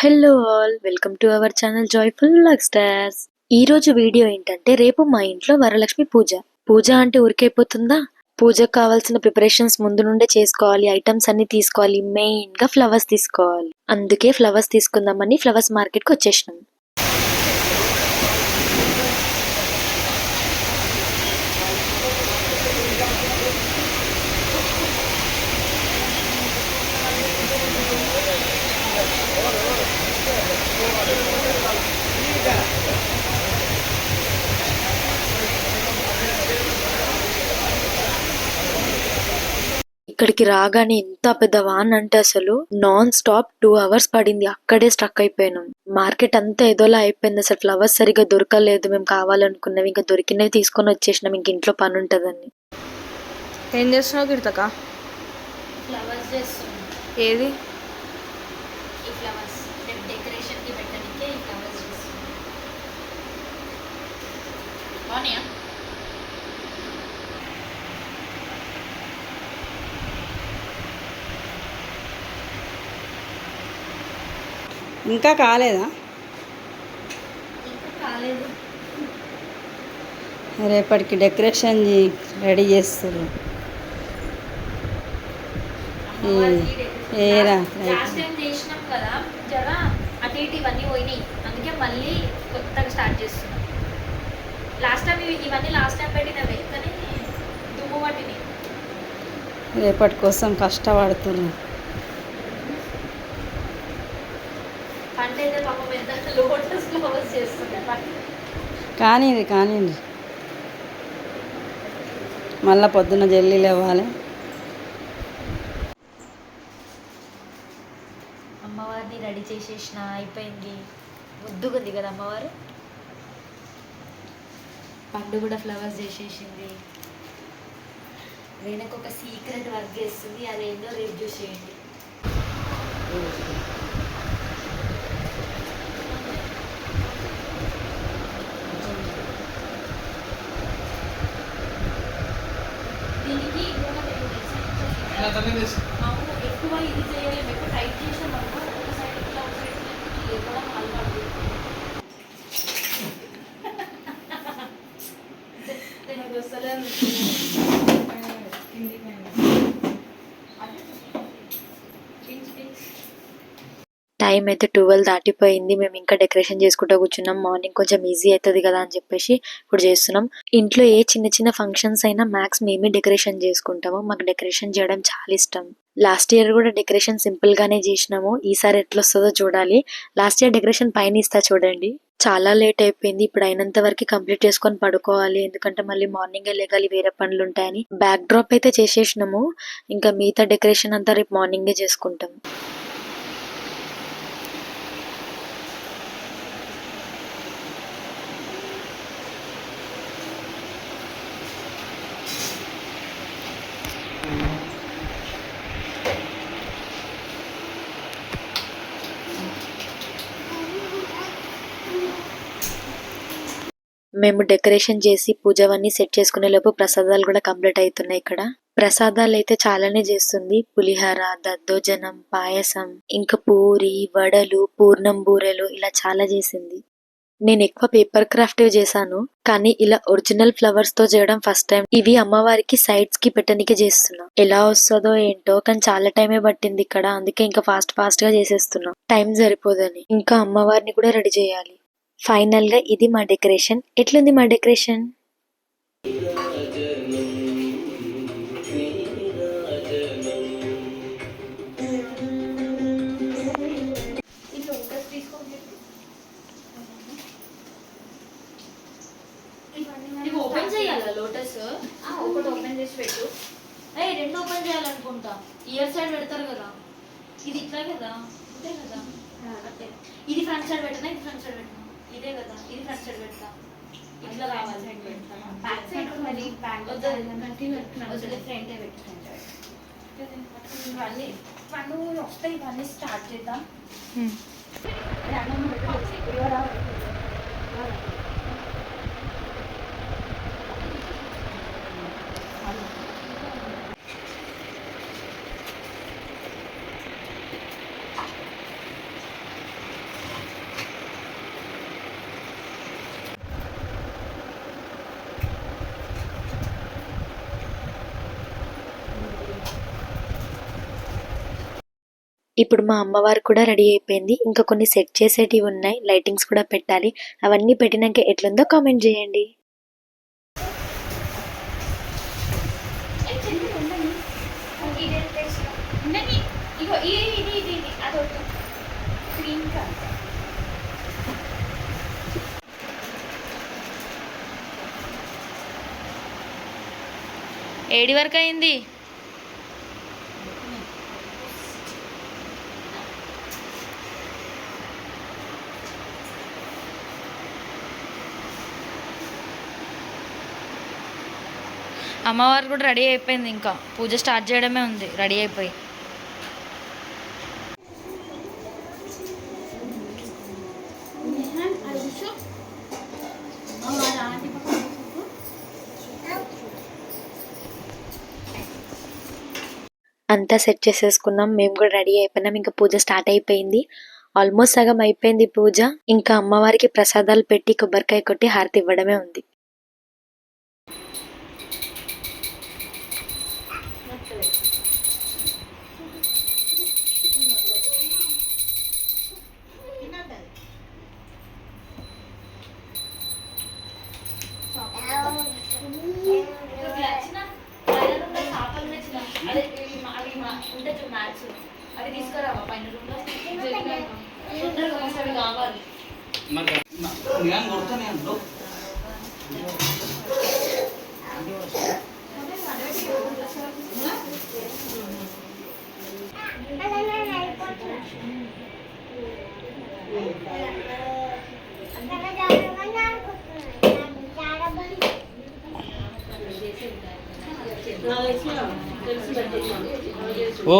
Hello all, welcome to our channel joyful luck stars. ఈ రోజు video ఏంటంటే, రేపు మా ఇంట్లో వరలక్ష్మి పూజ. పూజ అంటే ఊరికైపోతుందా? పూజకు కావాల్సిన ప్రిపరేషన్స్ ముందు నుండే చేసుకోవాలి. ఐటమ్స్ అన్ని తీసుకోవాలి. మెయిన్ గా ఫ్లవర్స్ తీసుకోవాలి. అందుకే ఫ్లవర్స్ తీసుకుందామని ఫ్లవర్స్ మార్కెట్ కి వచ్చేసినాం. ఇక్కడికి రాగానే ఎంత పెద్ద వాన్ అంటే అసలు నాన్ స్టాప్ 2 hours పడింది. అక్కడే స్ట్రక్ అయిపోయినాం. మార్కెట్ అంతా ఏదోలా అయిపోయింది. అసలు ఫ్లవర్స్ సరిగా దొరకలేదు. మేము కావాలనుకున్నవి ఇంకా దొరికినవి తీసుకొని వచ్చేసినాం. ఇంక ఇంట్లో పని ఉంటుందని. ఏం చేస్తున్నావు కీర్తక? ఫ్లవర్స్ చేస్తున్నాం. ఏది? ఈ ఫ్లవర్స్ డెకరేషన్ కి పెట్టడానికి ఈ ఫ్లవర్స్ చేస్తున్నాం. బాగున్నాయా? ఇంకా కాలేదా? ఇంకా కాలేదు. రేపటికి డెకరేషన్ రెడీ చేస్తారు. ఏరా లాస్ట్ టైం చేసినాం కదా, జరా అటు ఇటు ఇవన్నీ పోయినాయి. అందుకే మళ్ళీ కొత్తగా స్టార్ట్ చేస్తున్నాం. లాస్ట్ టైం ఇవన్నీ లాస్ట్ టైం పెట్టినవే, కానీ దుమ్ము పట్టినాయి. రేపటి కోసం కష్టపడుతున్నా. పంట అయితే పాపం ఎంత లోటస్ ఫ్లవర్స్ చేస్తున్నారు. కానీ మళ్ళీ పొద్దున్న జల్లి లేవాలి. అమ్మవారిని రెడీ చేసేసిన, అయిపోయింది. ముద్దుగా ఉంది కదా అమ్మవారు. పండు కూడా ఫ్లవర్స్ చేసేసింది. రేణుకు ఒక సీక్రెట్ వర్క్ చేస్తుంది. అదేందో రేపు చూసేయండి. దీనికి అవును, ఎక్కువ ఇది చేయలేము. ఎక్కువ టైట్ చేసాం అనుకో, ఒక సైడ్ ఇట్లా ఒక సైడ్ ఇవ్వడం అలవాటు. నాకు వస్తలేదు. టైం అయితే 12 దాటిపోయింది. మేము ఇంకా డెకరేషన్ చేసుకుంటూ కూర్చున్నాం. మార్నింగ్ కొంచెం ఈజీ అవుతుంది కదా అని చెప్పేసి ఇప్పుడు చేస్తున్నాం. ఇంట్లో ఏ చిన్న చిన్న ఫంక్షన్స్ అయినా మ్యాక్స్ మేమే డెకరేషన్ చేసుకుంటాము. మాకు డెకరేషన్ చేయడం చాలా ఇష్టం. లాస్ట్ ఇయర్ కూడా డెకరేషన్ సింపుల్ గానే చేసినాము. ఈసారి ఎట్లా వస్తుందో చూడాలి. లాస్ట్ ఇయర్ డెకరేషన్ పైన ఇస్తా చూడండి. చాలా లేట్ అయిపోయింది. ఇప్పుడు అయినంత వరకు కంప్లీట్ చేసుకొని పడుకోవాలి. ఎందుకంటే మళ్ళీ మార్నింగ్ లేగాలి, వేరే పనులు ఉంటాయని. బ్యాక్ డ్రాప్ అయితే చేసేసినాము. ఇంకా మిగతా డెకరేషన్ అంతా రేపు మార్నింగే చేసుకుంటాం. మేము డెకరేషన్ చేసి పూజవన్నీ సెట్ చేసుకునే లోపు ప్రసాదాలు కూడా కంప్లీట్ అవుతున్నాయి. ఇక్కడ ప్రసాదాలు అయితే చాలానే చేస్తుంది. పులిహోర, దద్దోజనం, పాయసం, ఇంకా పూరి, వడలు, పూర్ణం బూరెలు ఇలా చాలా చేసింది. నేను ఎక్కువ పేపర్ క్రాఫ్ట్ చేశాను, కానీ ఇలా ఒరిజినల్ ఫ్లవర్స్ తో చేయడం ఫస్ట్ టైం. ఇవి అమ్మవారికి సైడ్స్ కి పెట్టడానికి చేస్తున్నా. ఎలా వస్తుందో ఏంటో, కానీ చాలా టైమే పట్టింది ఇక్కడ. అందుకే ఇంకా ఫాస్ట్ గా చేసేస్తున్నాం, టైం సరిపోదని. ఇంకా అమ్మవారిని కూడా రెడీ చేయాలి. ఫైనల్ గా ఇది మా డెకరేషన్. ఎట్లుంది మా డెకరేషన్? ఓపెన్ చేయాలా లోటస్? ఒకటి ఓపెన్ చేసి పెట్టు. రెండు ఓపెన్ చేయాలనుకుంటా. ఇయర్ సైడ్ పెడతారు కదా, ఇది ఇట్లా కదా, ఇదే కదా. ఇది ఫ్రంట్ సైడ్ పెట్టనా, ఇది ఫ్రంట్ సైడ్ పెట్టనా? ఇదే కదా, ఇది ఫ్రంట్ సైడ్ పెడతా. ఇట్లా రావాలి. బ్యాక్ సైడ్ మరి బ్యాక్ ఫ్రంటే పెట్టు. ఇవన్నీ పన్ను వస్తాయి. ఇవన్నీ స్టార్ట్ చేద్దాం. ఇప్పుడు మా అమ్మవారు కూడా రెడీ అయిపోయింది. ఇంకా కొన్ని సెట్ చేసేటివి ఉన్నాయి, లైటింగ్స్ కూడా పెట్టాలి. అవన్నీ పెట్టినాక ఎట్లుందో కామెంట్ చేయండి. ఏడి వరకు అయింది? అమ్మవారు కూడా రెడీ అయిపోయింది, ఇంకా పూజ స్టార్ట్ చేయడమే ఉంది రెడీ అయిపోయి. అంతా సెట్ చేసేసుకున్నాం, మేము కూడా రెడీ అయిపోయినాం. ఇంకా పూజ స్టార్ట్ అయిపోయింది. ఆల్మోస్ట్ సగం అయిపోయింది పూజ. ఇంకా అమ్మవారికి ప్రసాదాలు పెట్టి కొబ్బరికాయ కొట్టి హారతి ఇవ్వడమే ఉంది. ఓ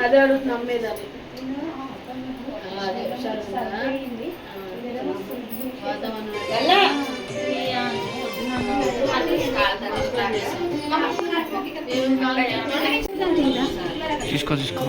అదే అడుగుతున్నా అమ్మేదాన్ని. తీసుకో తీసుకో.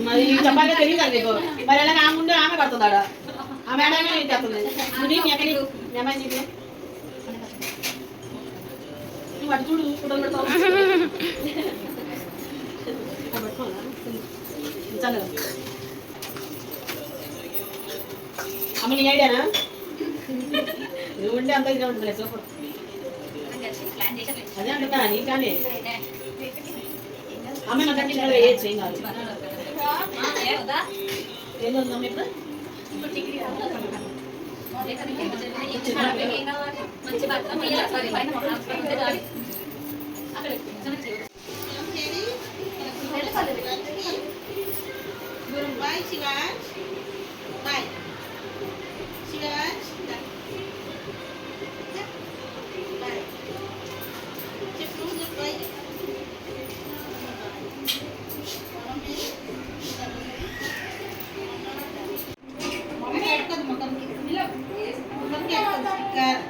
మరి చెప్పాలి తెలియదు నీకు. మరి ఎలా ఆమె ముందు ఆమె పడుతుందాడా ఆమె ఆడమే చేస్తుంది. నువ్వు అటు చూడు ఫోటోలు పెడతావు. అమ్మ నీ ఐడియానా? నువ్వు ఉంటే అంత ఇదిగా ఉంటుంది సూపర్. అదే అంటున్నా నీ కానీ అమ్మ నాకు కట్టిన ఏది ఏం కాదు. ఏందో ఇప్పుడు Bye, Shivansh. Bye. Shivansh. Bye. చెప్పు goodbye. మమ్మీ ఎక్కదు మొత్తంకి. మొత్తంకి ఎక్కదు స్టిక్కర్.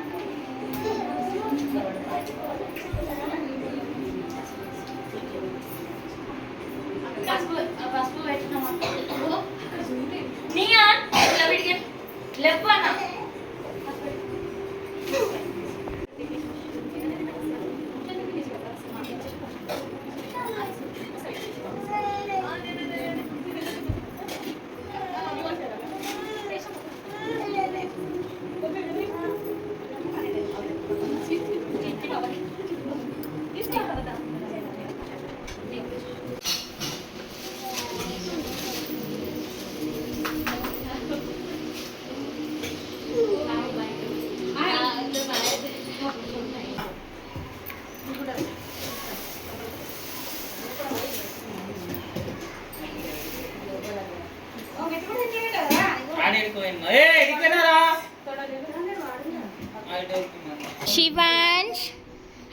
శివాంష్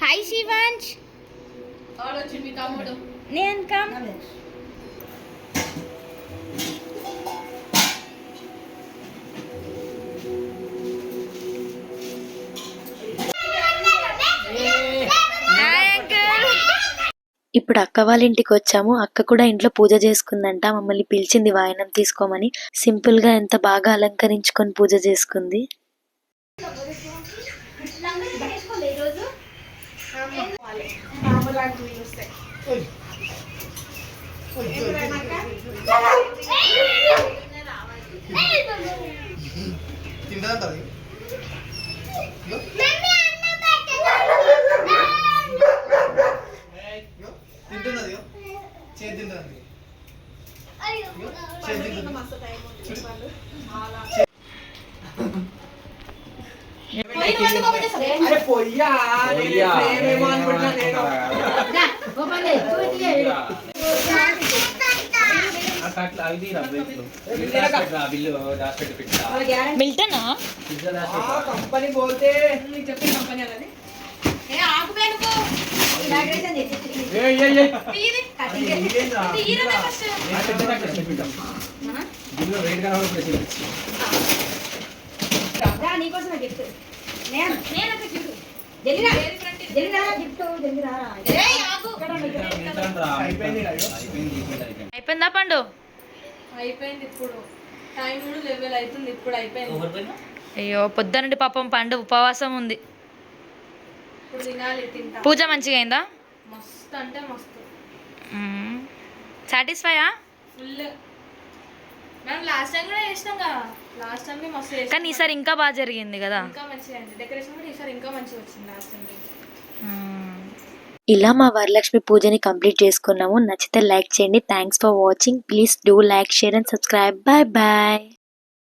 హాయ్ శివాంష్ నేను కమ్ ఇప్పుడు అక్క వాళ్ళ ఇంటికి వచ్చాము. అక్క కూడా ఇంట్లో పూజ చేసుకుందంట. మమ్మల్ని పిలిచింది వాయనం తీసుకోమని. సింపుల్ గా ఎంత బాగా అలంకరించుకొని పూజ చేసుకుంది. మిల్టనా कंपनी बोलते कंपनी నీకోసం గిఫ్ట్ అయిపోయిందా పండు అయిపోయింది ఇప్పుడు టైం కూడా లెవెల్ అవుతుంది ఇప్పుడు అయిపోయింది అయ్యో పొద్దునండి పాపం పండు ఉపవాసం ఉంది. ఇప్పుడు తినాలి తింటా పూజ మంచిగా అయిందా? మస్తు అంటే మస్తు సాటిస్ఫైయా? ఫుల్. మనం లాస్ట్ టైం కూడా చేసినాం కదా, లాస్ట్ టైం మస్తు చేసినాం. కానీ ఈసారి ఇంకా బాగా జరిగింది కదా. ఇంకా మంచిగా అయింది డెకరేషన్ కూడా ఈసారి ఇంకా మంచిగా వచ్చింది లాస్ట్ టైం. ఇలా మా వరలక్ష్మి పూజని కంప్లీట్ చేసుకున్నాము. నచ్చితే లైక్ చేయండి. Thanks for watching. Please do like, share and subscribe. Bye bye.